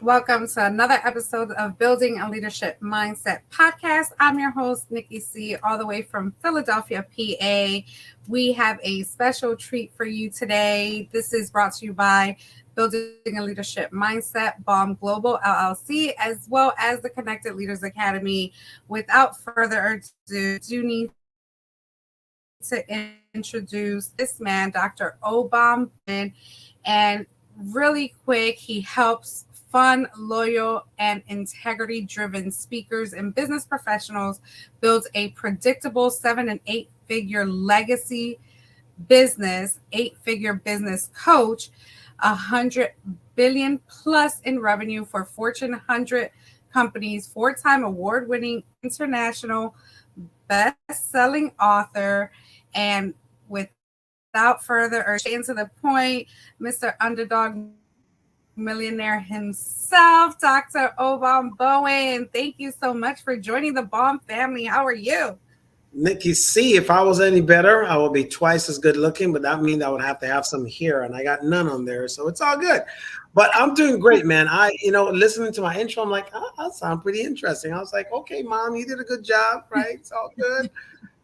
Welcome to another episode of Building a Leadership Mindset podcast. I'm your host, Nikki C., all the way from Philadelphia, PA. We have a special treat for you today. This is brought to you by Building a Leadership Mindset, BALM Global LLC, as well as the Connected Leaders Academy. Without further ado, do need to introduce this man, Dr. OBOM, and really quick, he helps fun, loyal, and integrity-driven speakers and business professionals build a predictable 7 and 8 figure legacy business, 8-figure business coach, 100 billion plus in revenue for Fortune 100 companies, 4-time award-winning international best-selling author, and without further ado, straight into the point, Mr. Underdog Millionaire himself, Dr. OBOM BOWEN. Thank you so much for joining the BOM family. How are you? Nikki C, if I was any better, I would be twice as good looking, but that means I would have to have some hair, and I got none on there, so it's all good. But I'm doing great, man. Listening to my intro, I'm like, oh, that sounds pretty interesting. I was like, okay, Mom, you did a good job, right? It's all good.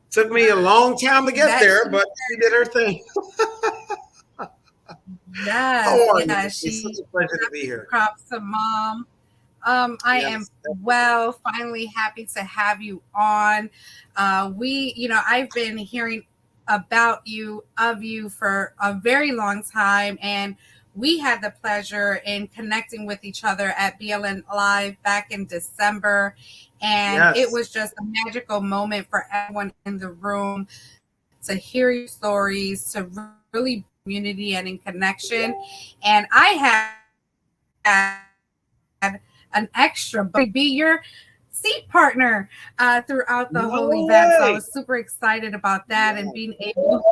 Took me a long time to get there, but she did her thing. Yes, it's such a pleasure to be here. Props to Mom. I am well, finally happy to have you on. I've been hearing about you, of you for a very long time, and we had the pleasure in connecting with each other at BLN Live back in December, and It was just a magical moment for everyone in the room to hear your stories, to really community and in connection. And I had an extra be your seat partner throughout the whole event. So I was super excited about that and being able.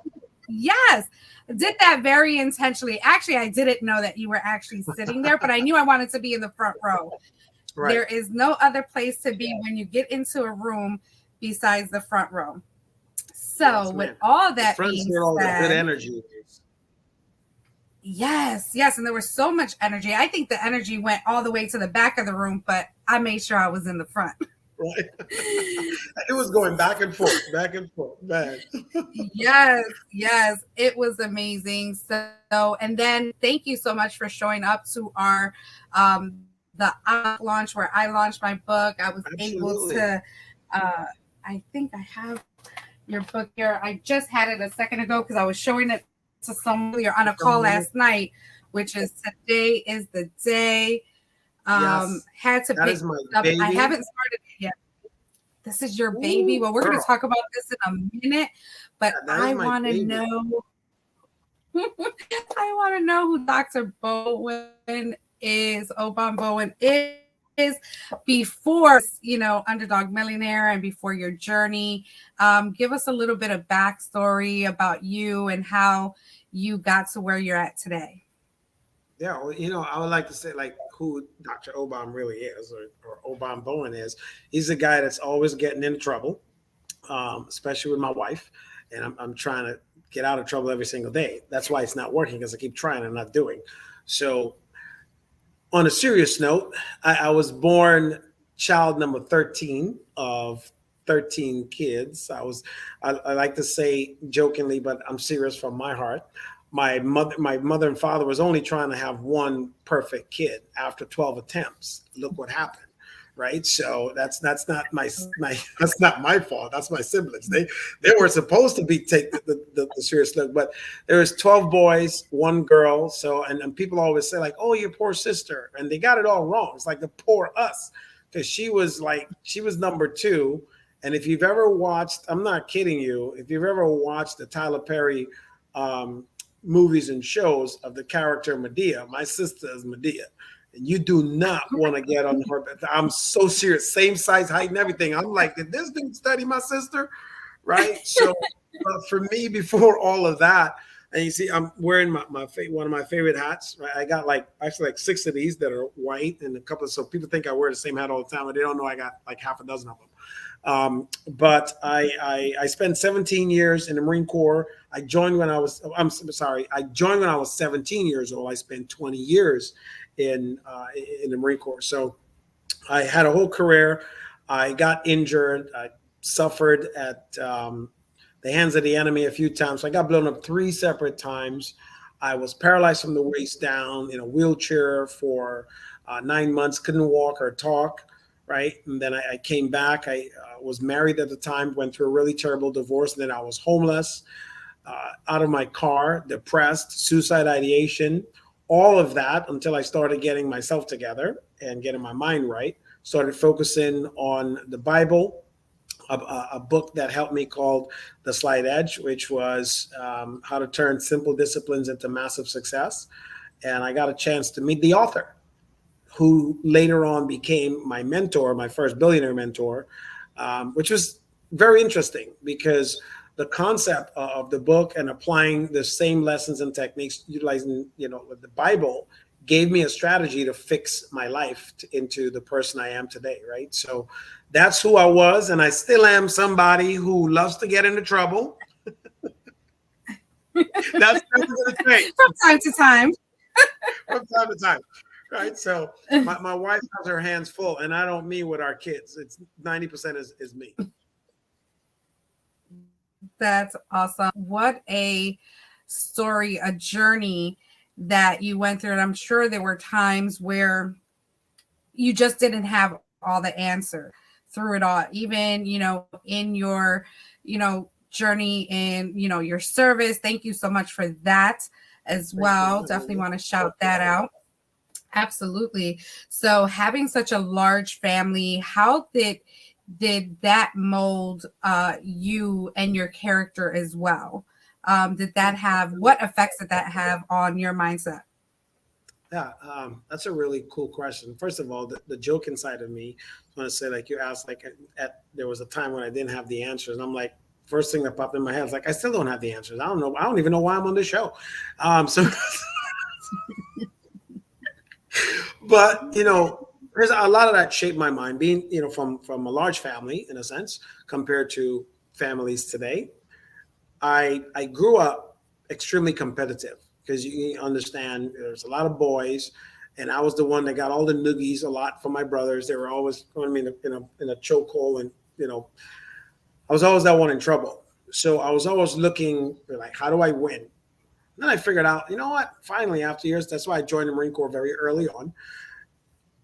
Yes, did that very intentionally. Actually, I didn't know that you were actually sitting there, but I knew I wanted to be in the front row. Right. There is no other place to be when you get into a room besides the front row. So with all that being said, good energy. Yes, and there was so much energy. I think the energy went all the way to the back of the room, but I made sure I was in the front. Right. It was going back and forth, man. Yes, it was amazing. So, and then thank you so much for showing up to our the launch where I launched my book. I was able to I think I have your book here. I just had it a second ago because I was showing it to someone on a call last night, which is today is the day. Had to pick up. I haven't started it yet. This is your baby. Well, we're going to talk about this in a minute, but I want to know. I want to know who Dr. BOWEN is. OBOM BOWEN is before Underdog Millionaire and before your journey. Give us a little bit of backstory about you and how you got to where you're at today. Yeah, well, I would like to say who Dr. OBOM really is, or OBOM BOWEN is. He's a guy that's always getting into trouble, especially with my wife, and I'm trying to get out of trouble every single day. That's why it's not working, because I keep trying and not doing. So on a serious note, I was born child number 13 of 13 kids. I like to say jokingly, but I'm serious from my heart. My mother and father was only trying to have one perfect kid after 12 attempts. Look what happened, right? So that's not my that's not my fault. That's my siblings. They were supposed to take the serious look, but there was 12 boys, 1 girl. So and people always say oh, your poor sister, and they got it all wrong. It's like the poor us, because she was number 2. And if you've ever watched, I'm not kidding you, if you've ever watched the Tyler Perry movies and shows of the character Medea, my sister is Medea. And you do not want to get on her. I'm so serious. Same size, height, and everything. I'm like, did this dude study my sister? Right? So for me, before all of that, and you see, I'm wearing one of my favorite hats. Right? I got actually 6 of these that are white, and a couple so people think I wear the same hat all the time, but they don't know I got half a dozen of them. But I spent 17 years in the Marine Corps. I joined when I was 17 years old. I spent 20 years in the Marine Corps. So I had a whole career. I got injured. I suffered at the hands of the enemy a few times. So I got blown up 3 separate times. I was paralyzed from the waist down in a wheelchair for 9 months, couldn't walk or talk, right? And then I came back. I was married at the time, went through a really terrible divorce, and then I was homeless, out of my car, depressed, suicide ideation, all of that until I started getting myself together and getting my mind right. Started focusing on the Bible, a book that helped me called The Slight Edge, which was how to turn simple disciplines into massive success. And I got a chance to meet the author, who later on became my mentor, my first billionaire mentor, which was very interesting because the concept of the book and applying the same lessons and techniques, utilizing the Bible, gave me a strategy to fix my life into the person I am today, right? So that's who I was, and I still am somebody who loves to get into trouble. That's never going to change. From time to time. From time to time, right? So my wife has her hands full, and I don't mean with our kids. It's 90% is me. That's awesome. What a story, a journey that you went through. And I'm sure there were times where you just didn't have all the answer through it all, even, in your, journey in, your service. Thank you so much for that as well. Definitely want to shout that out. Absolutely. So having such a large family, how did that mold you and your character as well? What effects did that have on your mindset? Yeah, that's a really cool question. First of all, the joke inside of me, I want to say, like you asked, like there was a time when I didn't have the answers. And I'm like, first thing that popped in my head is like, I still don't have the answers. I don't know. I don't even know why I'm on this show. But, there's a lot of that shaped my mind, being, from a large family, in a sense, compared to families today. I grew up extremely competitive because you understand there's a lot of boys, and I was the one that got all the noogies a lot from my brothers. They were always throwing me in a chokehold, and, I was always that one in trouble. So I was always looking like, how do I win? And then I figured out, you know what? Finally, after years, that's why I joined the Marine Corps very early on.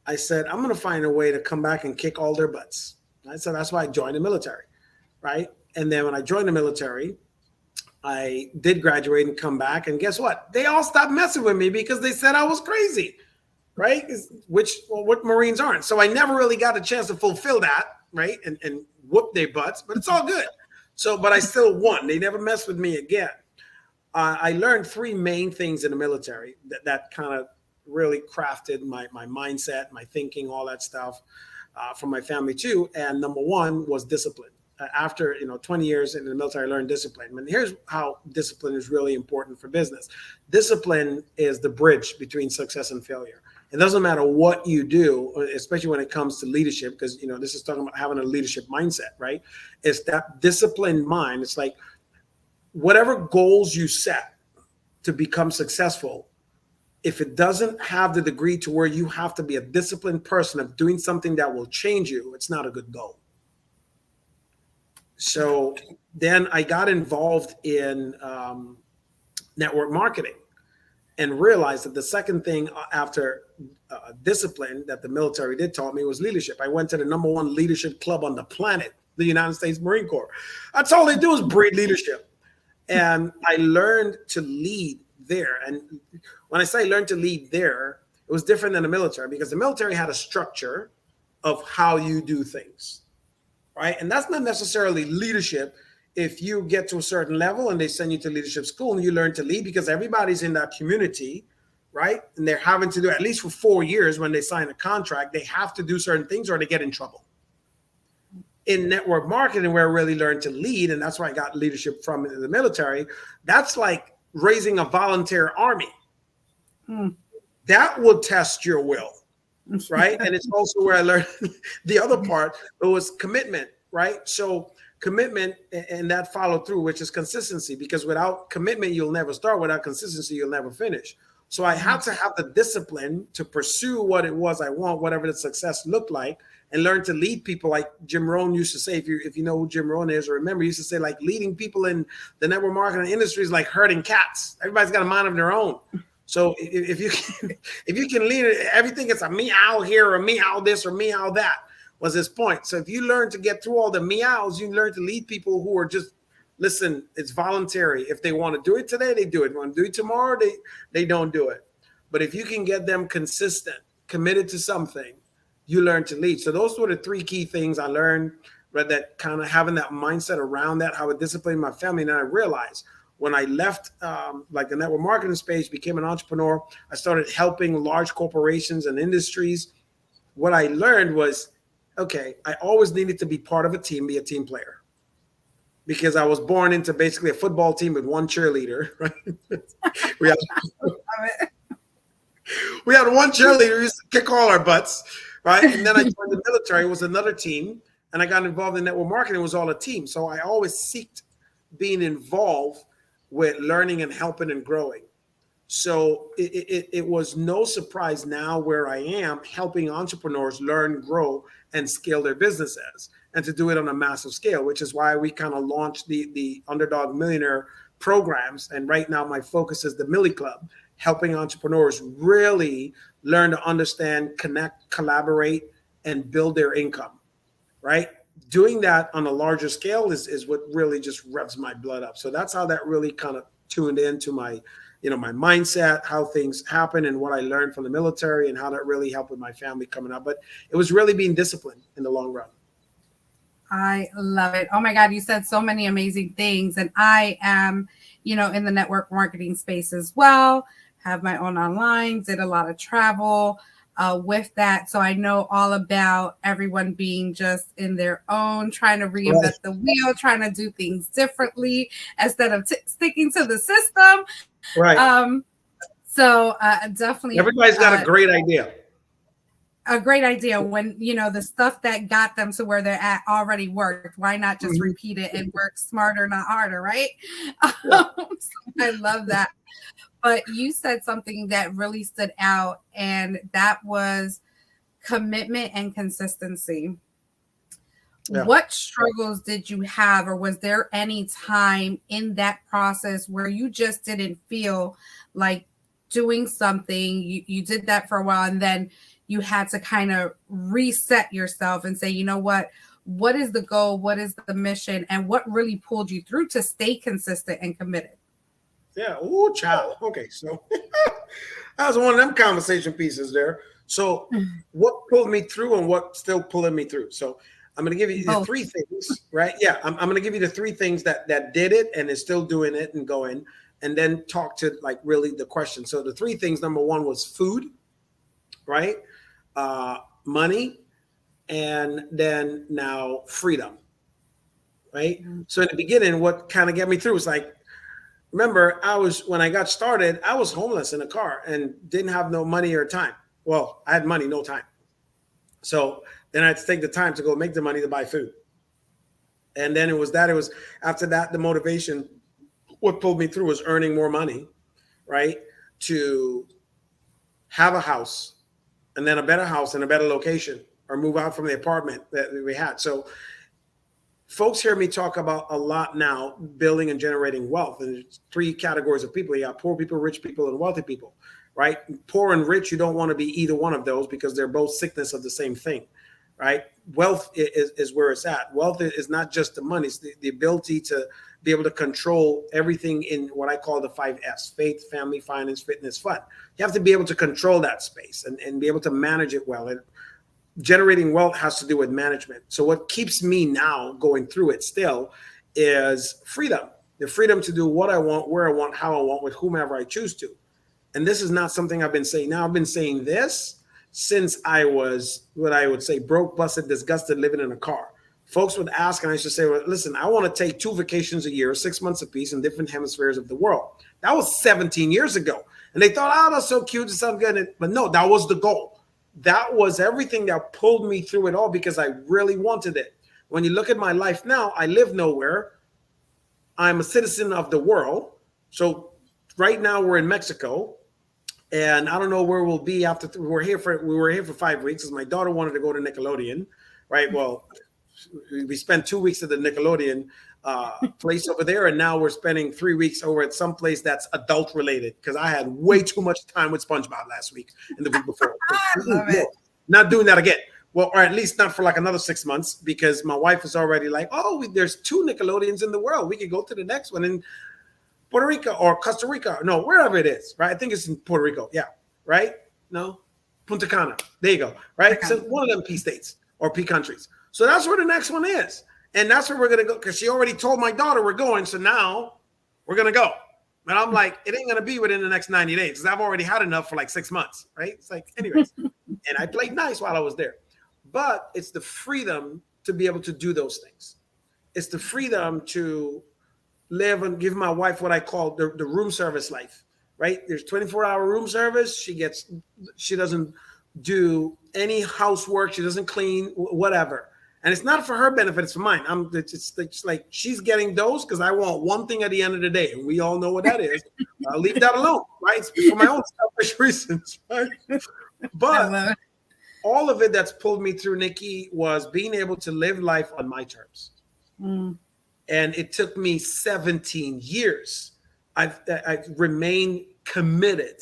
I said, I'm going to find a way to come back and kick all their butts. Right? So that's why I joined the military, right? And then when I joined the military, I did graduate and come back. And guess what? They all stopped messing with me because they said I was crazy, right? What Marines aren't. So I never really got a chance to fulfill that, right? And whoop their butts, but it's all good. So, but I still won. They never messed with me again. I learned 3 main things in the military that kind of really crafted my mindset, my thinking, all that stuff from my family too. And number 1 was discipline. After 20 years in the military, I learned discipline. And here's how discipline is really important for business. Discipline is the bridge between success and failure. It doesn't matter what you do, especially when it comes to leadership, because this is talking about having a leadership mindset, right? It's that disciplined mind. It's like whatever goals you set to become successful, if it doesn't have the degree to where you have to be a disciplined person of doing something that will change you, it's not a good goal. So then I got involved in network marketing and realized that the second thing after discipline that the military did taught me was leadership. I went to the #1 leadership club on the planet, the United States Marine Corps. That's all they do is breed leadership. And I learned to lead there. And when I say learn to lead there, it was different than the military because the military had a structure of how you do things, right? And that's not necessarily leadership if you get to a certain level and they send you to leadership school and you learn to lead because everybody's in that community, right? And they're having to do, at least for 4 years when they sign a contract, they have to do certain things or they get in trouble. In network marketing, where I really learned to lead, and that's where I got leadership from in the military, that's like raising a volunteer army. That will test your will, right? And it's also where I learned the other part, it was commitment, right? So commitment and that follow through, which is consistency, because without commitment, you'll never start. Without consistency, you'll never finish. So I had to have the discipline to pursue what it was I want, whatever the success looked like, and learn to lead people. Like Jim Rohn used to say, if you know who Jim Rohn is or remember, he used to say, like, leading people in the network marketing industry is like herding cats. Everybody's got a mind of their own. So if you can, if you can lead it, everything is a meow here or meow this or meow that was his point. So if you learn to get through all the meows, you learn to lead people who are just, listen, it's voluntary. If they want to do it today, they do it. Want to do it tomorrow, they don't do it. But if you can get them consistent, committed to something, you learn to lead. So those were the three key things I learned, right? That kind of having that mindset around that, how it disciplined my family. And then I realized when I left like the network marketing space, became an entrepreneur, I started helping large corporations and industries. What I learned was, okay, I always needed to be part of a team, be a team player. Because I was born into basically a football team with one cheerleader, right? we had one cheerleader who used to kick all our butts, right? And then I joined the military, it was another team, and I got involved in network marketing, it was all a team. So I always seeked being involved with learning and helping and growing. So it was no surprise now where I am helping entrepreneurs learn, grow, and scale their businesses, and to do it on a massive scale, which is why we kind of launched the Underdog Millionaire programs. And right now my focus is the Milli Club, helping entrepreneurs really learn to understand, connect, collaborate, and build their income, right? Doing that on a larger scale is what really just revs my blood up. So that's how that really kind of tuned into my, my mindset, how things happen, and what I learned from the military, and how that really helped with my family coming up. But it was really being disciplined in the long run. I love it. Oh my God, you said so many amazing things. And I am, in the network marketing space as well, have my own online, did a lot of travel with that. So I know all about everyone being just in their own, trying to reinvent the wheel, trying to do things differently instead of sticking to the system. Right. So definitely. Everybody's got a great idea. A great idea when, the stuff that got them to where they're at already worked. Why not just repeat it and work smarter, not harder, right? Yeah. So I love that. But you said something that really stood out, and that was commitment and consistency. Yeah. What struggles did you have, or was there any time in that process where you just didn't feel like doing something? You did that for a while, and then you had to kind of reset yourself and say, you know what is the goal? What is the mission? And what really pulled you through to stay consistent and committed? Yeah. Oh, child. Okay. So that was one of them conversation pieces there. So what pulled me through and what still pulling me through? So I'm going to give you the three things, right? Yeah. I'm going to give you the three things that did it and is still doing it and going, and then talk to like really the question. So the three things, number one was food, right? Money, and then now freedom, right? So in the beginning, what kind of got me through was like, remember, when I got started, I was homeless in a car and didn't have no money or time. Well, I had money, no time. So then I had to take the time to go make the money to buy food. And then it was after that, the motivation, what pulled me through was earning more money, right? To have a house, and then a better house in a better location, or move out from the apartment that we had. So folks hear me talk about a lot now, building and generating wealth. And there's three categories of people. You got poor people, rich people, and wealthy people, right? Poor and rich, you don't want to be either one of those because they're both sickness of the same thing, right? Wealth is where it's at. Wealth is not just the money. It's the ability to be able to control everything in what I call the 5S: faith, family, finance, fitness, fun. You have to be able to control that space and be able to manage it well. And generating wealth has to do with management. So what keeps me now going through it still is freedom. The freedom to do what I want, where I want, how I want, with whomever I choose to. And this is not something I've been saying now. I've been saying this since I was, what I would say, broke, busted, disgusted, living in a car. Folks would ask, and I should say, well, listen, I want to take 2 vacations a year, 6 months apiece in different hemispheres of the world. That was 17 years ago. And they thought, oh, that's so cute. It sounds good. But no, that was the goal. That was everything that pulled me through it all because I really wanted it. When you look at my life now, I live nowhere. I'm a citizen of the world. So right now we're in Mexico. And I don't know where we'll be after we were here for 5 weeks because my daughter wanted to go to Nickelodeon, right? Well, we spent 2 weeks at the Nickelodeon place over there, and now we're spending 3 weeks over at some place that's adult related because I had way too much time with SpongeBob last week and the week before. I love it. Not doing that again. Well, or at least not for like another 6 months because my wife is already like, oh, there's 2 Nickelodeons in the world. We could go to the next one in Puerto Rico or Costa Rica. No, wherever it is, right? I think it's in Puerto Rico. Yeah, right? No? Punta Cana. There you go, right? Okay. So one of them P states or P countries. So that's where the next one is. And that's where we're going to go because she already told my daughter we're going. So now we're going to go. And I'm like, it ain't going to be within the next 90 days because I've already had enough for like 6 months, right? It's like, anyways. And I played nice while I was there. But it's the freedom to be able to do those things. It's the freedom to live and give my wife what I call the room service life, right? There's 24-hour room service. She doesn't do any housework. She doesn't clean, whatever. And it's not for her benefit, it's for mine. It's like she's getting those because I want one thing at the end of the day. And we all know what that is. I'll leave that alone, right? It's for my own selfish reasons, right? But all of it that's pulled me through, Nikki, was being able to live life on my terms. Mm. And it took me 17 years. I've remained committed.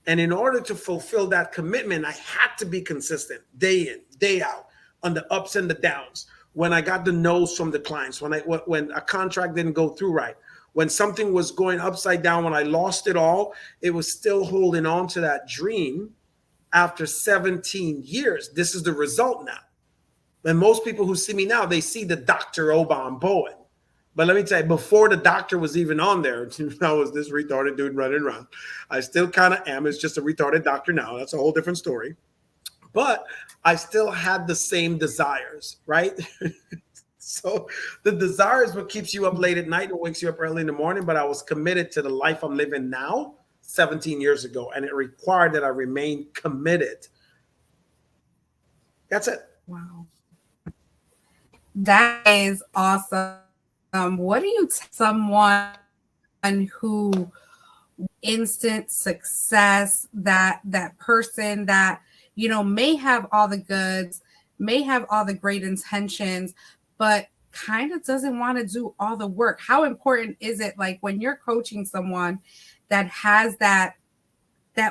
And in order to fulfill that commitment, I had to be consistent day in, day out, on the ups and the downs. When I got the no's from the clients, when a contract didn't go through right, when something was going upside down, when I lost it all, it was still holding on to that dream. After 17 years, this is the result now. And most people who see me now, they see the Dr. OBOM BOWEN. But let me tell you, before the doctor was even on there, I was this retarded dude running around. I still kind of am. It's just a retarded doctor now. That's a whole different story. But I still had the same desires, right? So the desire is what keeps you up late at night and wakes you up early in the morning. But I was committed to the life I'm living now 17 years ago. And it required that I remain committed. That's it. Wow. That is awesome. What do you tell someone who instant success, that person that, you know, may have all the goods, may have all the great intentions, but kind of doesn't want to do all the work? How important is it, like when you're coaching someone that has that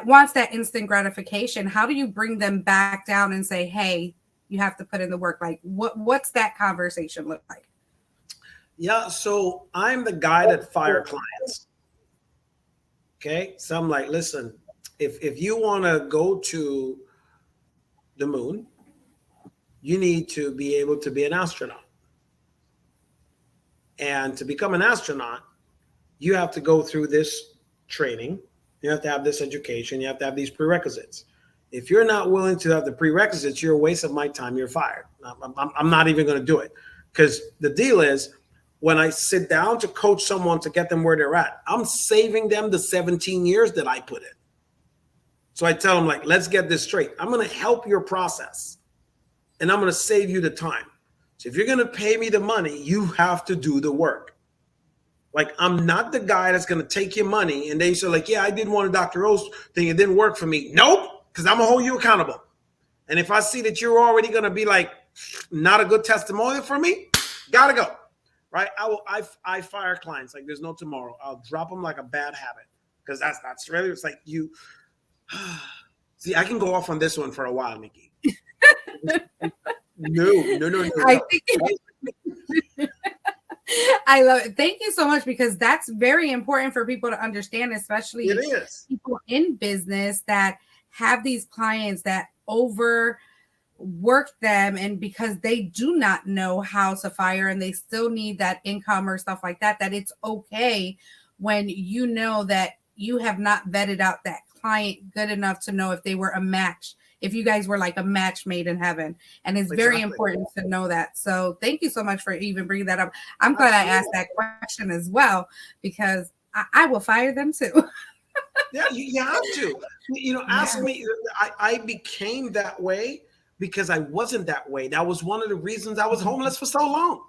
wants that instant gratification, how do you bring them back down and say, hey, you have to put in the work? Like what's that conversation look like? Yeah, so I'm the guy that fire clients. Okay, so I'm like, listen, if you want to go to the moon, you need to be able to be an astronaut. And to become an astronaut, you have to go through this training. You have to have this education. You have to have these prerequisites. If you're not willing to have the prerequisites, you're a waste of my time. You're fired. I'm not even going to do it. Because the deal is, when I sit down to coach someone to get them where they're at, I'm saving them the 17 years that I put in. So I tell them, like, let's get this straight. I'm going to help your process, and I'm going to save you the time. So if you're going to pay me the money, you have to do the work. Like, I'm not the guy that's going to take your money and they say, like, yeah, I did one of Dr. O's thing. It didn't work for me. Nope, because I'm going to hold you accountable. And if I see that you're already going to be like, not a good testimonial for me, got to go. Right? I fire clients like there's no tomorrow. I'll drop them like a bad habit because that's really, it's like you see, I can go off on this one for a while, Nikki. No. I love it. Thank you so much, because that's very important for people to understand, especially people in business that have these clients that overwork them, and because they do not know how to fire and they still need that income or stuff like that, that it's okay when you know that you have not vetted out that client good enough to know if they were a match, if you guys were like a match made in heaven. And it's very important to know that. So thank you so much for even bringing that up. I'm glad I asked that question as well, because I will fire them too. Yeah, you have to. You know, ask me. I became that way because I wasn't that way. That was one of the reasons I was homeless for so long.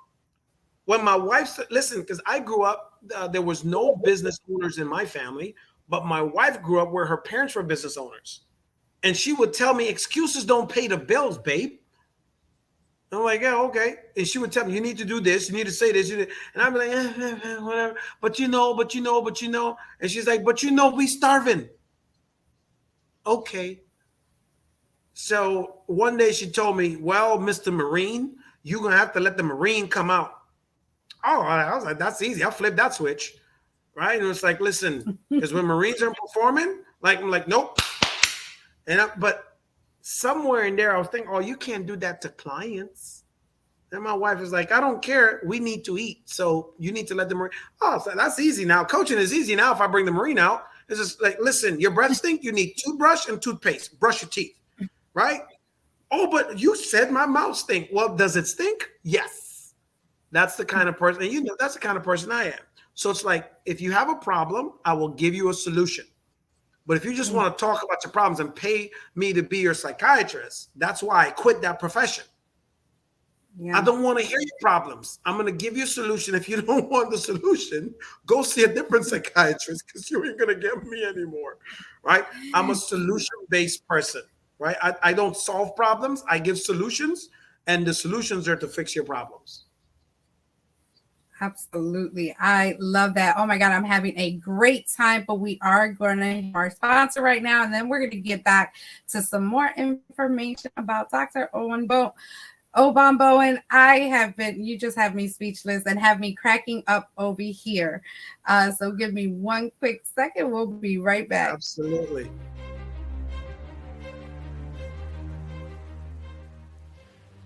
When my wife said, listen, because I grew up, there was no business owners in my family. But my wife grew up where her parents were business owners. And she would tell me, excuses don't pay the bills, babe. I'm like, yeah, okay. And she would tell me, you need to do this, you need to say this. And I'd be like, whatever. But you know. And she's like, but we starving. Okay. So one day she told me, well, Mr. Marine, you're going to have to let the Marine come out. Oh, I was like, that's easy. I'll flip that switch. Right. And it's like, listen, because when Marines are performing, like, I'm like, nope. But somewhere in there, I was thinking, oh, you can't do that to clients. And my wife is like, I don't care. We need to eat. So you need to let the Marine. Oh, so that's easy now. Coaching is easy now if I bring the Marine out. It's just like, listen, your breath stink. You need toothbrush and toothpaste. Brush your teeth. Right? Oh, but you said my mouth stink. Well, does it stink? Yes. That's the kind of person. And that's the kind of person I am. So it's like, if you have a problem, I will give you a solution. But if you just want to talk about your problems and pay me to be your psychiatrist, that's why I quit that profession. Yeah. I don't want to hear your problems. I'm going to give you a solution. If you don't want the solution, go see a different psychiatrist because you ain't going to get me anymore, right? I'm a solution-based person, right? I don't solve problems. I give solutions, and the solutions are to fix your problems. Absolutely. I love that. Oh my God, I'm having a great time, but we are going to have our sponsor right now, and then we're going to get back to some more information about Dr. OBOM Bowen. You just have me speechless and have me cracking up over here. So give me one quick second. We'll be right back. Absolutely.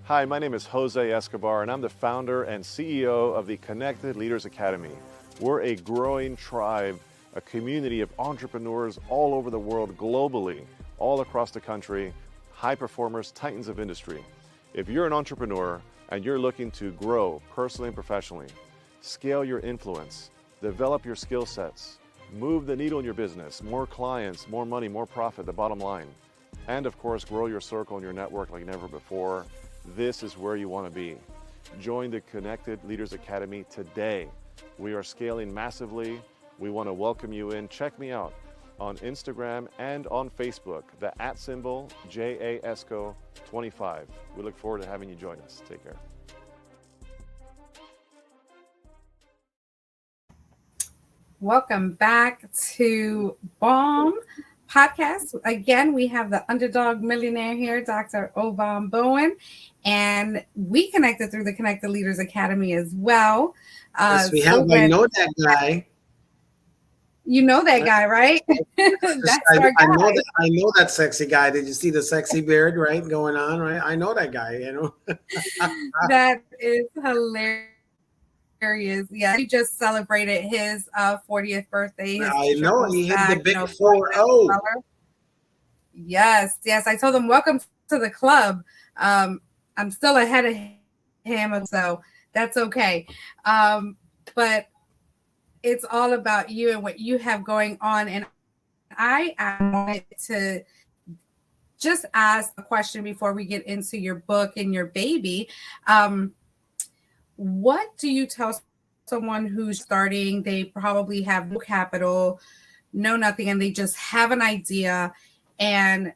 Hi, my name is Jose Escobar, and I'm the founder and CEO of the Connected Leaders Academy. We're a growing tribe, a community of entrepreneurs all over the world, globally, all across the country, high performers, titans of industry. If you're an entrepreneur and you're looking to grow personally and professionally, scale your influence, develop your skill sets, move the needle in your business, more clients, more money, more profit, the bottom line, and of course, grow your circle and your network like never before, this is where you want to be. Join the Connected Leaders Academy today. We are scaling massively. We want to welcome you in. Check me out on Instagram and on Facebook, the @ JASCO25. We look forward to having you join us. Take care. Welcome back to BALM podcast. Again, we have the underdog millionaire here, Dr. OBOM Bowen, and we connected through the Connected Leaders Academy as well. Yes, we have. I know that guy. You know that guy, right? That's our guy. I know that sexy guy. Did you see the sexy beard, right, going on, right? I know that guy, That is hilarious. Yeah, he just celebrated his 40th birthday. I know he hit the big 4-0. Yes. I told him, welcome to the club. I'm still ahead of him, so that's okay. But it's all about you and what you have going on. And I wanted to just ask a question before we get into your book and your baby. What do you tell someone who's starting? They probably have no capital, no nothing, and they just have an idea, and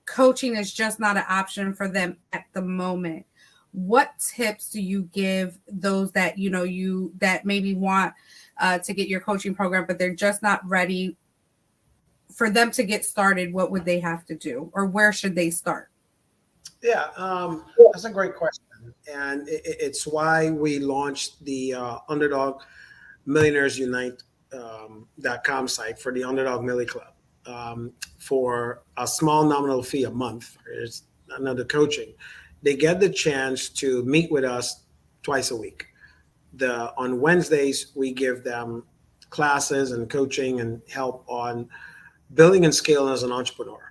coaching is just not an option for them at the moment. What tips do you give those that that maybe want to get your coaching program, but they're just not ready for them to get started? What would they have to do, or where should they start? Yeah, that's a great question. And it's why we launched the Underdog Millionaires Unite.com site for the Underdog Milli Club for a small nominal fee a month. There's another coaching. They get the chance to meet with us twice a week. On Wednesdays, we give them classes and coaching and help on building and scaling as an entrepreneur.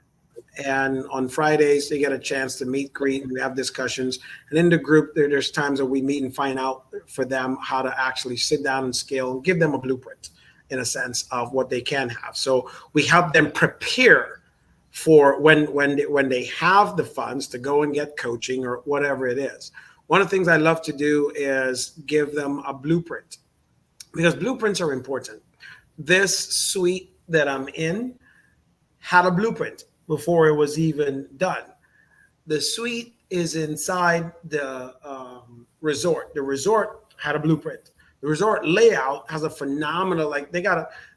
And on Fridays, they get a chance to meet, greet, and we have discussions. And in the group, there's times that we meet and find out for them how to actually sit down and scale and give them a blueprint, in a sense, of what they can have. So we help them prepare for when they have the funds to go and get coaching or whatever it is. One of the things I love to do is give them a blueprint, because blueprints are important. This suite that I'm in had a blueprint before it was even done. The suite is inside the resort. The resort had a blueprint. The resort layout has a phenomenal, like this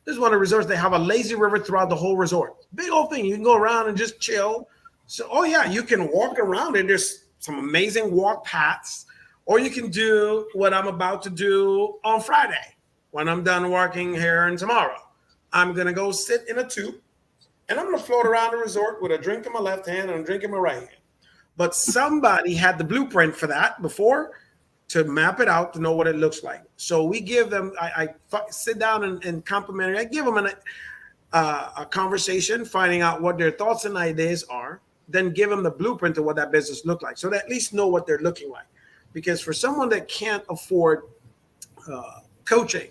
is one of the resorts, they have a lazy river throughout the whole resort. Big old thing. You can go around and just chill. So, oh yeah, you can walk around and there's some amazing walk paths, or you can do what I'm about to do on Friday when I'm done working here and tomorrow. I'm going to go sit in a tube and I'm going to float around the resort with a drink in my left hand and a drink in my right hand. But somebody had the blueprint for that before to map it out to know what it looks like. So we give them, I sit down and compliment, I give them a conversation, finding out what their thoughts and ideas are, then give them the blueprint of what that business look like. So they at least know what they're looking like. Because for someone that can't afford coaching,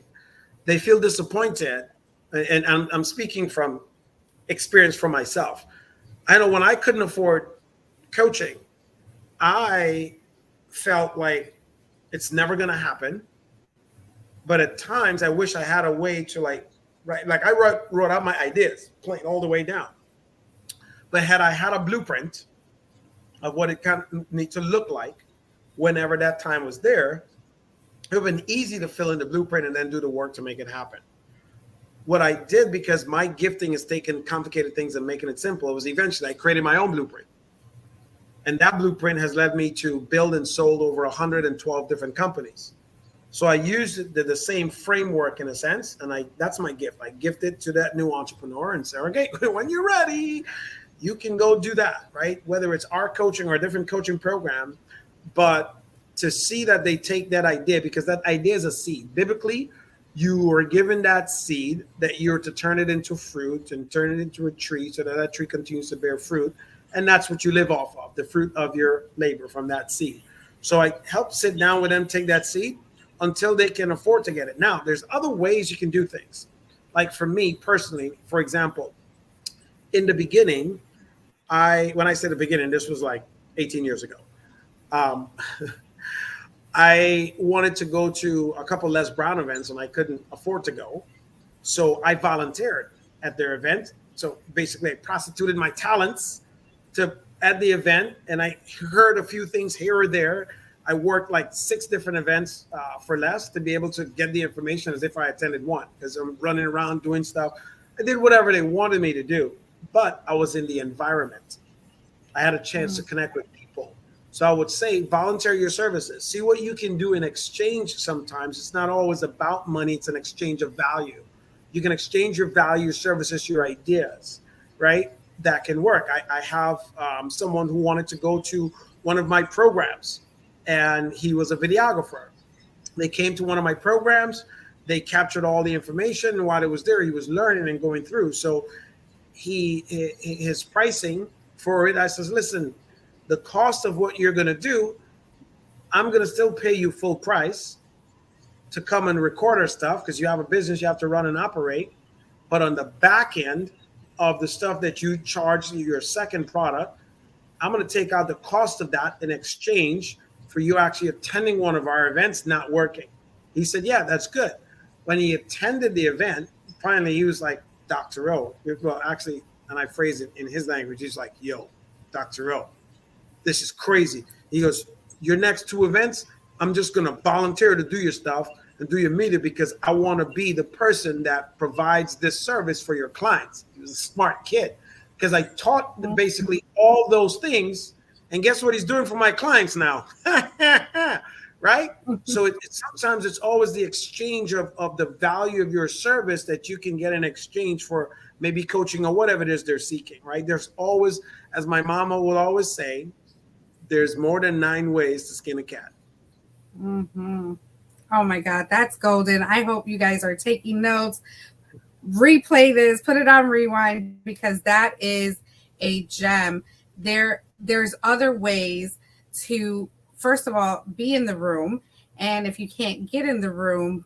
they feel disappointed. And I'm speaking from experience for myself. I know when I couldn't afford coaching, I felt like it's never going to happen. But at times I wish I had a way to I wrote out my ideas plain all the way down. But had I had a blueprint of what it kind of need to look like whenever that time was there, it would have been easy to fill in the blueprint and then do the work to make it happen. What I did, because my gifting is taking complicated things and making it simple, was eventually I created my own blueprint. And that blueprint has led me to build and sold over 112 different companies. So I used the same framework in a sense, and that's my gift. I gift it to that new entrepreneur and say, okay, when you're ready, you can go do that, right? Whether it's our coaching or a different coaching program, but to see that they take that idea, because that idea is a seed. Biblically, you are given that seed that you're to turn it into fruit and turn it into a tree so that tree continues to bear fruit. And that's what you live off of, the fruit of your labor from that seed. So I help sit down with them, take that seed until they can afford to get it. Now, there's other ways you can do things. Like for me personally, for example, in the beginning, when I say the beginning, this was like 18 years ago. I wanted to go to a couple Les Brown events and I couldn't afford to go. So I volunteered at their event. So basically I prostituted my talents at the event, and I heard a few things here or there. I worked like 6 different events for Les to be able to get the information as if I attended one, because I'm running around doing stuff. I did whatever they wanted me to do, but I was in the environment. I had a chance to connect with people. So I would say volunteer your services. See what you can do in exchange sometimes. It's not always about money. It's an exchange of value. You can exchange your value, services, your ideas, right? That can work. I have someone who wanted to go to one of my programs, and he was a videographer. They came to one of my programs. They captured all the information, and while it was there, he was learning and going through. So his pricing for it, I says, listen, the cost of what you're going to do, I'm going to still pay you full price to come and record our stuff, because you have a business you have to run and operate. But on the back end of the stuff that you charge your second product, I'm going to take out the cost of that in exchange for you actually attending one of our events, not working. He said, yeah, that's good. When he attended the event, finally he was like, Dr. O. Well, actually, and I phrase it in his language, he's like, yo, Dr. O, this is crazy. He goes, your next 2 events, I'm just going to volunteer to do your stuff and do your media, because I want to be the person that provides this service for your clients. He was a smart kid, because I taught basically all those things. And guess what he's doing for my clients now? Right? So sometimes it's always the exchange of the value of your service that you can get in exchange for maybe coaching or whatever it is they're seeking, right? There's always, as my mama will always say, there's more than 9 ways to skin a cat. Mm-hmm. Oh my God, that's golden. I hope you guys are taking notes. Replay this, put it on rewind, because that is a gem. There's other ways to, first of all, be in the room. And if you can't get in the room,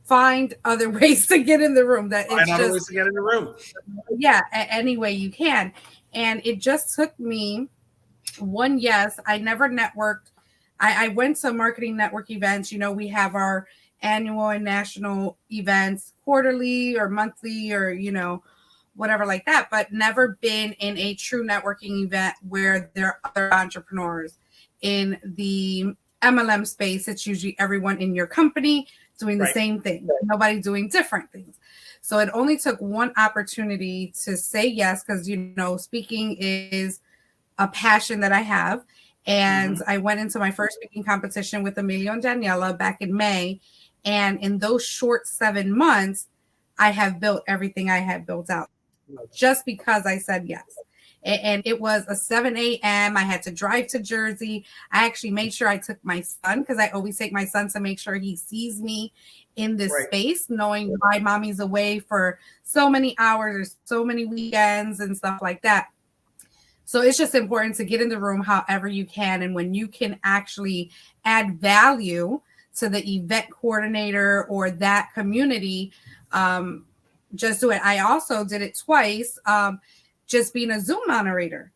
find other ways to get in the room. Find other ways to get in the room. Yeah, any way you can. And it just took me one, yes, I never networked. I went to marketing network events. You know, we have our annual and national events quarterly or monthly or, whatever like that, but never been in a true networking event where there are other entrepreneurs. In the MLM space, it's usually everyone in your company doing the same thing, nobody doing different things. So it only took one opportunity to say yes, because, speaking is a passion that I have. And I went into my first speaking competition with Emilio and Daniela back in May. And in those short 7 months, I have built everything I had built out just because I said yes. And it was a 7 a.m. I had to drive to Jersey. I actually made sure I took my son, because I always take my son to make sure he sees me in this space, knowing why mommy's away for so many hours or so many weekends and stuff like that. So it's just important to get in the room however you can. And when you can actually add value to the event coordinator or that community, just do it. I also did it twice, just being a Zoom moderator.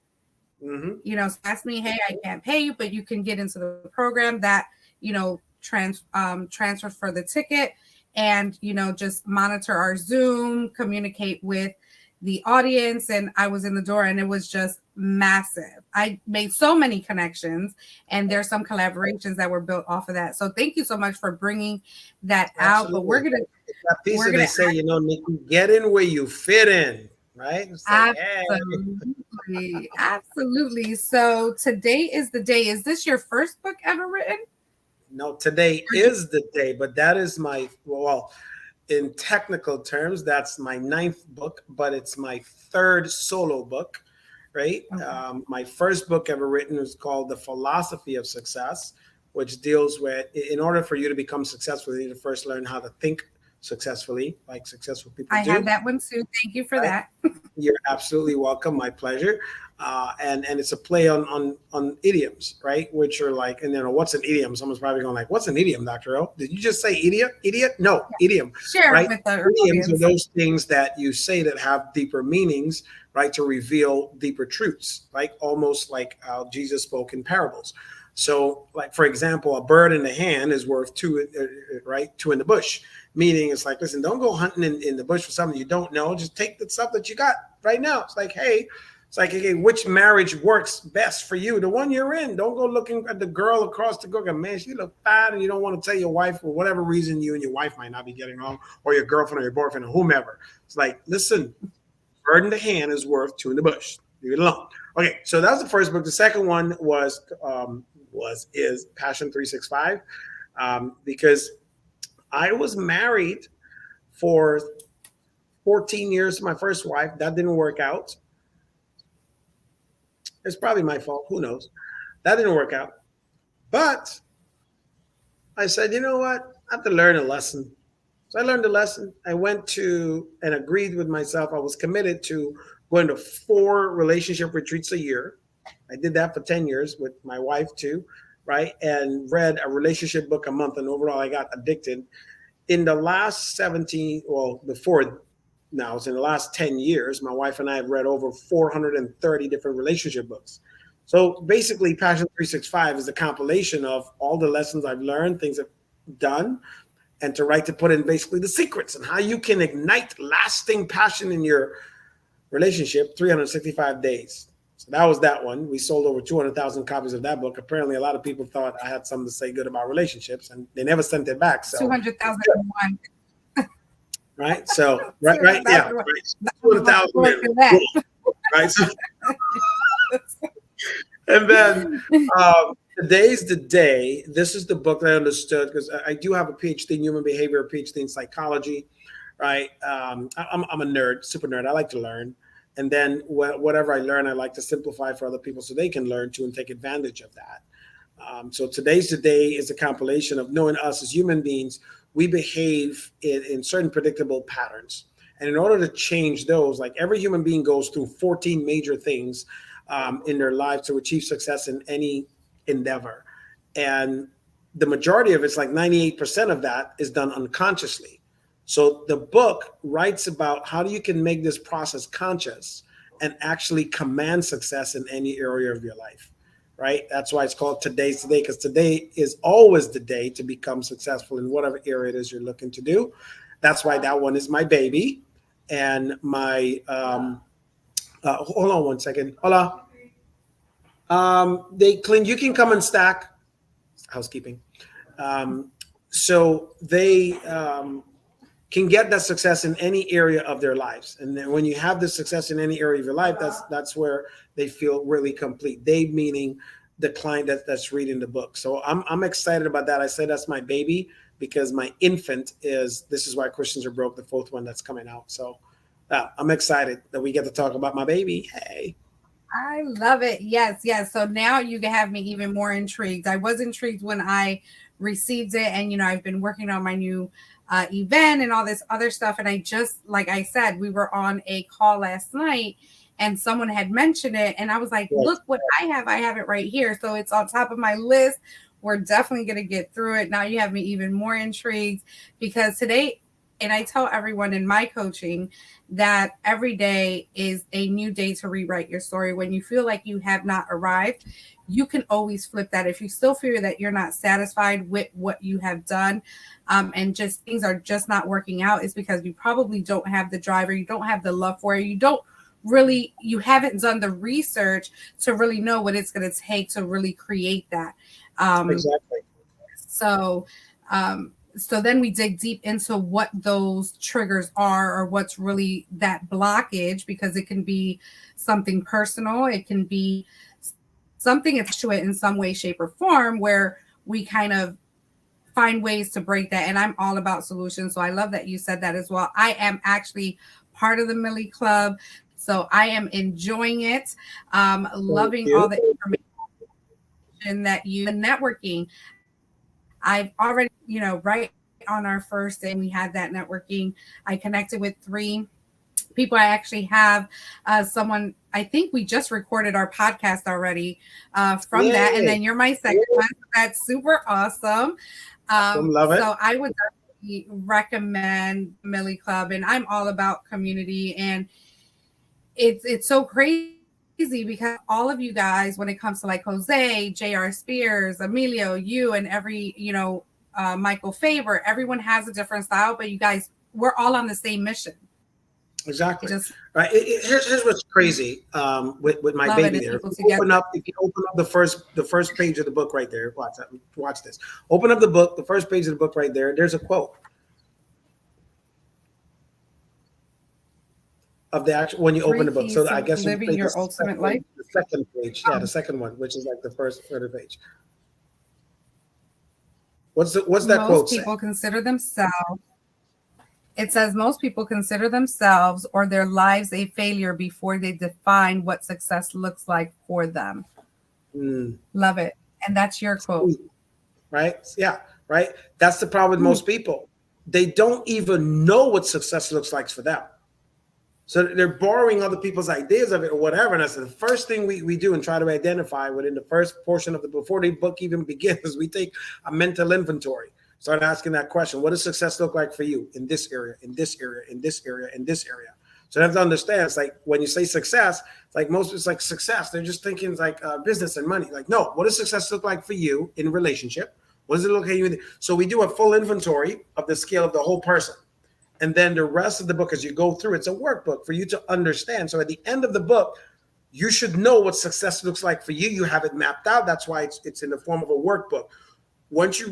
Ask me, hey, I can't pay you, but you can get into the program that, transfer for the ticket and, just monitor our Zoom, communicate with the audience. And I was in the door and it was just massive. I made so many connections, and there's some collaborations that were built off of that. So thank you so much for bringing that out. But we're going to, that piece of they say, Nikki, get in where you fit in, right? Like, absolutely. So today is the day. Is this your first book ever written? No, today is the day, but that is in technical terms, that's my 9th book, but it's my 3rd solo book, right? Okay. My first book ever written was called The Philosophy of Success, which deals with, in order for you to become successful, you need to first learn how to think successfully, like successful people do. I have that one too. Thank you for that. You're absolutely welcome. My pleasure. And it's a play on idioms, right? Which are like, and then what's an idiom? Someone's probably going like, what's an idiom, Dr. O? Did you just say idiot? No, idiom. Share right? It with the idioms audience. Are those things that you say that have deeper meanings, right? To reveal deeper truths, like almost like how Jesus spoke in parables. So, like, for example, a bird in the hand is worth 2, right? 2 in the bush. Meaning it's like, listen, don't go hunting in the bush for something you don't know. Just take the stuff that you got right now. It's like, hey, which marriage works best for you? The one you're in. Don't go looking at the girl across the go. Man, she look fine, and you don't want to tell your wife for whatever reason you and your wife might not be getting along, or your girlfriend or your boyfriend or whomever. It's like, listen, bird in the hand is worth 2 in the bush. Leave it alone. Okay, so that was the first book. The second one is Passion 365, because I was married for 14 years to my first wife. That didn't work out. It's probably my fault. Who knows? That didn't work out. But I said, you know what? I have to learn a lesson. So I learned a lesson. I went to and agreed with myself. I was committed to going to 4 relationship retreats a year. I did that for 10 years with my wife too, right? And read a relationship book a month. And overall, I got addicted. In the last 17, well, before now, it's in the last 10 years, my wife and I have read over 430 different relationship books. So basically, Passion 365 is a compilation of all the lessons I've learned, things I've done, and to put in basically the secrets and how you can ignite lasting passion in your relationship 365 days. So that was that one. We sold over 200,000 copies of that book. Apparently, a lot of people thought I had something to say good about relationships, and they never sent it back. So 200,001. Right. So right. Yeah. Right. 200,000. Right. So, and then today's the day. This is the book that I understood, because I do have a PhD in human behavior, a PhD in psychology. Right. I'm a nerd, super nerd. I like to learn. And then whatever I learn, I like to simplify for other people so they can learn too and take advantage of that. So today's the day is a compilation of knowing us as human beings. We behave in certain predictable patterns. And in order to change those, like every human being goes through 14 major things in their lives to achieve success in any endeavor. And the majority of it's like 98% of that is done unconsciously. So the book writes about how you can make this process conscious and actually command success in any area of your life, right? That's why it's called Today's Today, because today is always the day to become successful in whatever area it is you're looking to do. That's why that one is my baby. And my, hold on one second. Hola. They clean, you can come and stack, housekeeping. So they can get that success in any area of their lives. And then when you have the success in any area of your life, that's where they feel really complete. They meaning the client that's reading the book. So I'm excited about that. I say that's my baby because my infant is This Is Why Christians Are Broke, the fourth one that's coming out. So I'm excited that we get to talk about my baby. Hey. I love it. Yes, yes. So now you can have me even more intrigued. I was intrigued when I received it, and I've been working on my new event and all this other stuff. And I just, like I said, we were on a call last night, and someone had mentioned it, and I was like, "Look what I have! I have it right here." So it's on top of my list. We're definitely going to get through it. Now you have me even more intrigued because today. And I tell everyone in my coaching that every day is a new day to rewrite your story. When you feel like you have not arrived, you can always flip that. If you still feel that you're not satisfied with what you have done, and just things are just not working out, it's because you probably don't have the drive, or you don't have the love for it. You haven't done the research to really know what it's going to take to really create that. Exactly. So then we dig deep into what those triggers are, or what's really that blockage, because it can be something personal. It can be something attached to it in some way, shape, or form, where we kind of find ways to break that. And I'm all about solutions. So I love that you said that as well. I am actually part of the Milli Club. So I am enjoying it. Loving all the information that the networking. I've already, right on our first day, we had that networking. I connected with 3 people. I actually have someone, I think we just recorded our podcast already from that. And then you're my second one. That's super awesome. Love it. So I would definitely recommend Milli Club, and I'm all about community. And it's so crazy because all of you guys, when it comes to like Jose, J.R. Spears, Emilio, you, and every, Michael Faber, everyone has a different style, but you guys, we're all on the same mission. Exactly. Right. Here's what's crazy with my baby there. If you open up the first page of the book right there, watch this. Open up the book, the first page of the book right there. There's a quote of the actual when you open the book. So I guess living your ultimate life. The second page, the second one, which is like the first third page. What's that quote say? Most people consider themselves. It says most people consider themselves or their lives a failure before they define what success looks like for them. Love it. And that's your quote. Right? Yeah, right. That's the problem with most people. They don't even know what success looks like for them. So they're borrowing other people's ideas of it or whatever. And that's the first thing we do and try to identify within the first portion of before the book even begins, we take a mental inventory. Start asking that question. What does success look like for you in this area, in this area, in this area, in this area? So you have to understand, it's like when you say success, it's like most, it's like success. They're just thinking it's like business and money. Like, no, what does success look like for you in a relationship? What does it look like you? So we do a full inventory of the scale of the whole person. And then the rest of the book, as you go through, it's a workbook for you to understand. So at the end of the book, you should know what success looks like for you. You have it mapped out. That's why it's in the form of a workbook. Once you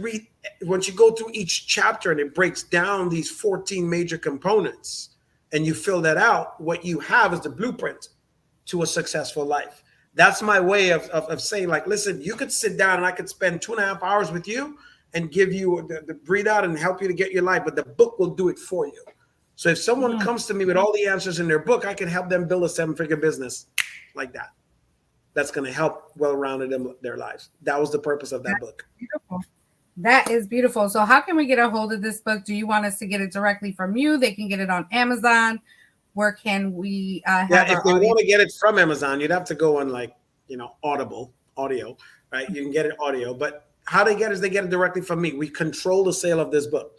go through each chapter and it breaks down these 14 major components and you fill that out, what you have is the blueprint to a successful life. That's my way of saying, like, listen, you could sit down and I could spend 2.5 hours with you and give you the breathe out and help you to get your life, but the book will do it for you. So if someone comes to me with all the answers in their book, I can help them build a 7-figure business like that. That's going to help well-rounded in their lives. That was the purpose of that book. Beautiful. That is beautiful. So how can we get a hold of this book? Do you want us to get it directly from you? They can get it on Amazon. Where can we have if they want to get it from Amazon, you'd have to go on Audible, audio, right? You can get it audio, but how they get it is they get it directly from me. We control the sale of this book.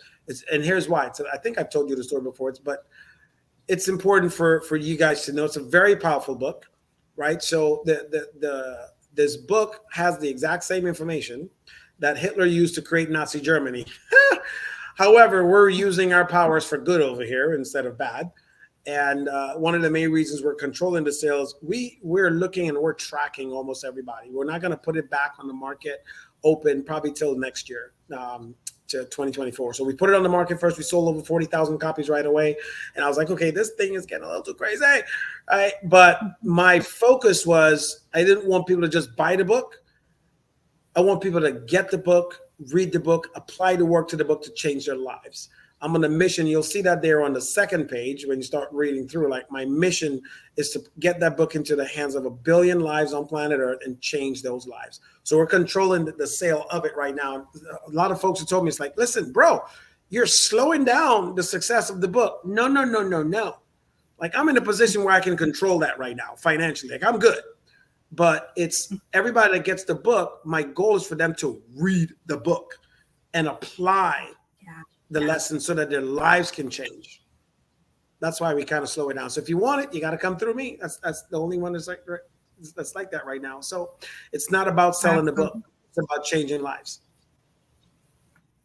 And here's why. I think I've told you the story before, but it's important for you guys to know. It's a very powerful book, right? So the This book has the exact same information that Hitler used to create Nazi Germany. However, we're using our powers for good over here instead of bad. And one of the main reasons we're controlling the sales, we're looking and we're tracking almost everybody. We're not going to put it back on the market open probably till next year, to 2024. So we put it on the market first. We sold over 40,000 copies right away. And I was like, okay, this thing is getting a little too crazy. Right? But my focus was I didn't want people to just buy the book. I want people to get the book, read the book, apply the work to the book to change their lives. I'm on a mission. You'll see that there on the second page when you start reading through. Like, my mission is to get that book into the hands of 1 billion lives on planet Earth and change those lives. So we're controlling the sale of it right now. A lot of folks have told me, it's like, listen, bro, you're slowing down the success of the book. No. Like, I'm in a position where I can control that right now financially. Like, I'm good. But it's everybody that gets the book. My goal is for them to read the book and apply the lesson so that their lives can change. That's why we kind of slow it down. So if you want it, you got to come through me. That's the only one that's like that right now. So it's not about selling the book. It's about changing lives.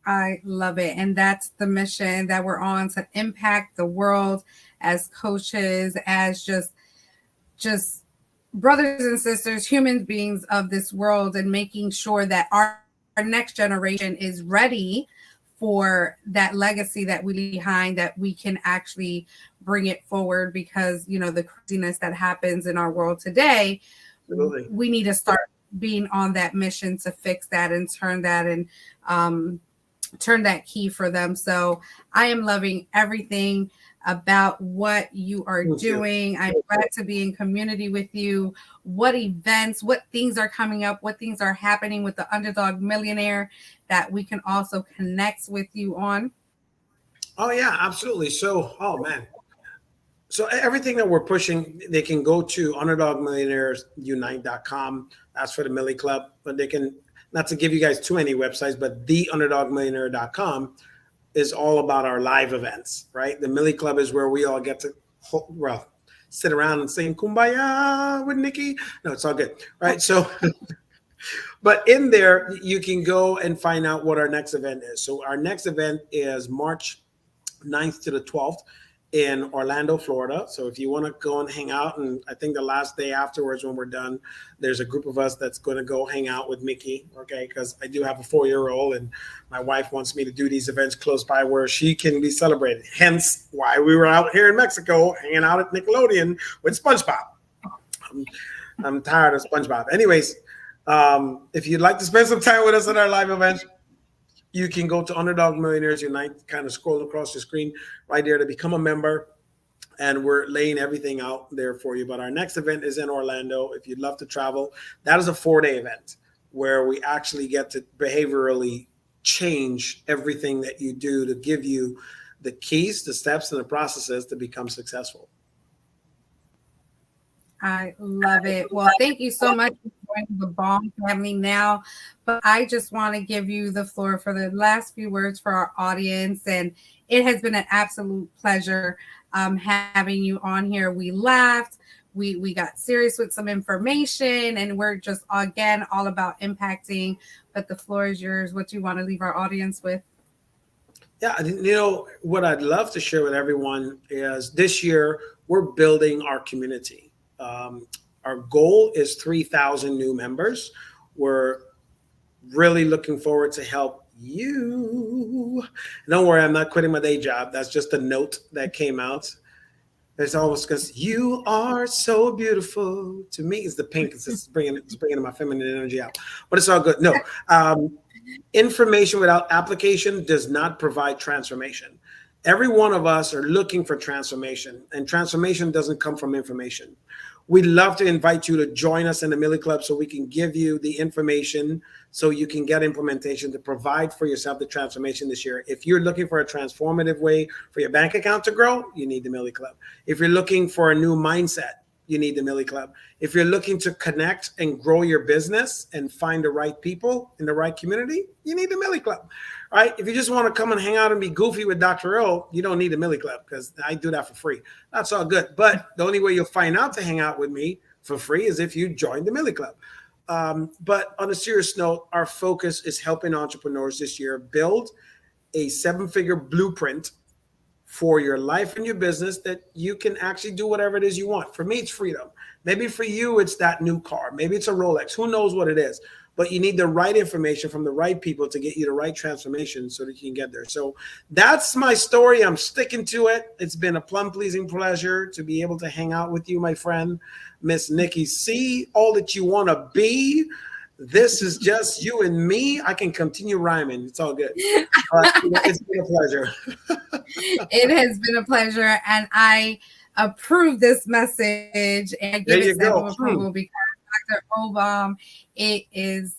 I love it. And that's the mission that we're on, to impact the world as coaches, as just brothers and sisters, human beings of this world, and making sure that our next generation is ready for that legacy that we leave behind, that we can actually bring it forward. Because, you know, the craziness that happens in our world today, absolutely, we need to start being on that mission to fix that and turn that key for them. So I am loving everything about what you are doing. I'm glad to be in community with you. What events, what things are coming up, what things are happening with the Underdog Millionaire that we can also connect with you on? Oh, yeah, absolutely. So, So everything that we're pushing, they can go to underdogmillionairesunite.com. That's for the Milli Club. But they can, not to give you guys too many websites, but theunderdogmillionaire.com is all about our live events, right? The Milli Club is where we all get to, sit around and sing Kumbaya with Nikki. No, it's all good, right? So, but in there, you can go and find out what our next event is. So our next event is March 9th to the 12th in Orlando, Florida. So if you want to go and hang out, and I think the last day afterwards when we're done, there's a group of us that's going to go hang out with Mickey, okay? Because I do have a 4-year-old, and my wife wants me to do these events close by where she can be celebrated. Hence why we were out here in Mexico hanging out at Nickelodeon with SpongeBob. I'm tired of SpongeBob. Anyways, if you'd like to spend some time with us at our live events, you can go to Underdog Millionaires Unite, kind of scroll across the screen right there to become a member. And we're laying everything out there for you. But our next event is in Orlando. If you'd love to travel, that is a 4-day event where we actually get to behaviorally change everything that you do to give you the keys, the steps, and the processes to become successful. I love it. Well, thank you so much for joining the BALM family now. But I just want to give you the floor for the last few words for our audience. And it has been an absolute pleasure having you on here. We laughed. We got serious with some information, and we're just, again, all about impacting. But the floor is yours. What do you want to leave our audience with? Yeah, you know, what I'd love to share with everyone is this year we're building our community. Our goal is 3,000 new members. We're really looking forward to help you. Don't worry, I'm not quitting my day job. That's just a note that came out. It's almost because you are so beautiful to me. It's the pink. It's just bringing my feminine energy out. But it's all good. No, information without application does not provide transformation. Every one of us are looking for transformation, and transformation doesn't come from information. We'd love to invite you to join us in the Milli Club so we can give you the information so you can get implementation to provide for yourself the transformation this year. If you're looking for a transformative way for your bank account to grow, you need the Milli Club. If you're looking for a new mindset, you need the Milli Club. If you're looking to connect and grow your business and find the right people in the right community, you need the Milli Club. Right? If you just want to come and hang out and be goofy with Dr. O, you don't need a Milli Club because I do that for free. That's all good. But the only way you'll find out to hang out with me for free is if you join the Milli Club. But on a serious note, our focus is helping entrepreneurs this year build a 7-figure blueprint for your life and your business that you can actually do whatever it is you want. For me, it's freedom. Maybe for you, it's that new car. Maybe it's a Rolex. Who knows what it is? But you need the right information from the right people to get you the right transformation so that you can get there. So that's my story. I'm sticking to it. It's been a plum-pleasing pleasure to be able to hang out with you, my friend, Miss Nikki C. All that you want to be. This is just you and me. I can continue rhyming. It's all good. It's been a pleasure. It has been a pleasure, and I approve this message and give it stamp of approval because Dr. OBOM, he is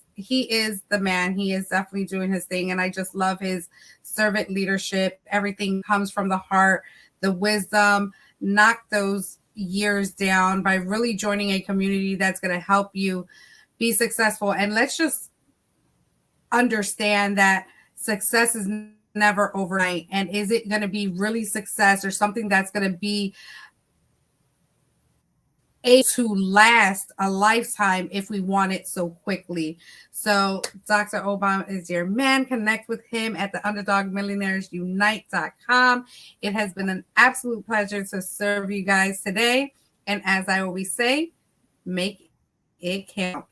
the man. He is definitely doing his thing, and I just love his servant leadership. Everything comes from the heart, the wisdom. Knock those years down by really joining a community that's going to help you be successful. And let's just understand that success is never overnight. And is it going to be really success or something that's going to be able to last a lifetime if we want it so quickly? So Dr. OBOM is your man. Connect with him at the UnderdogMillionairesUnite.com. It has been an absolute pleasure to serve you guys today. And as I always say, make it count.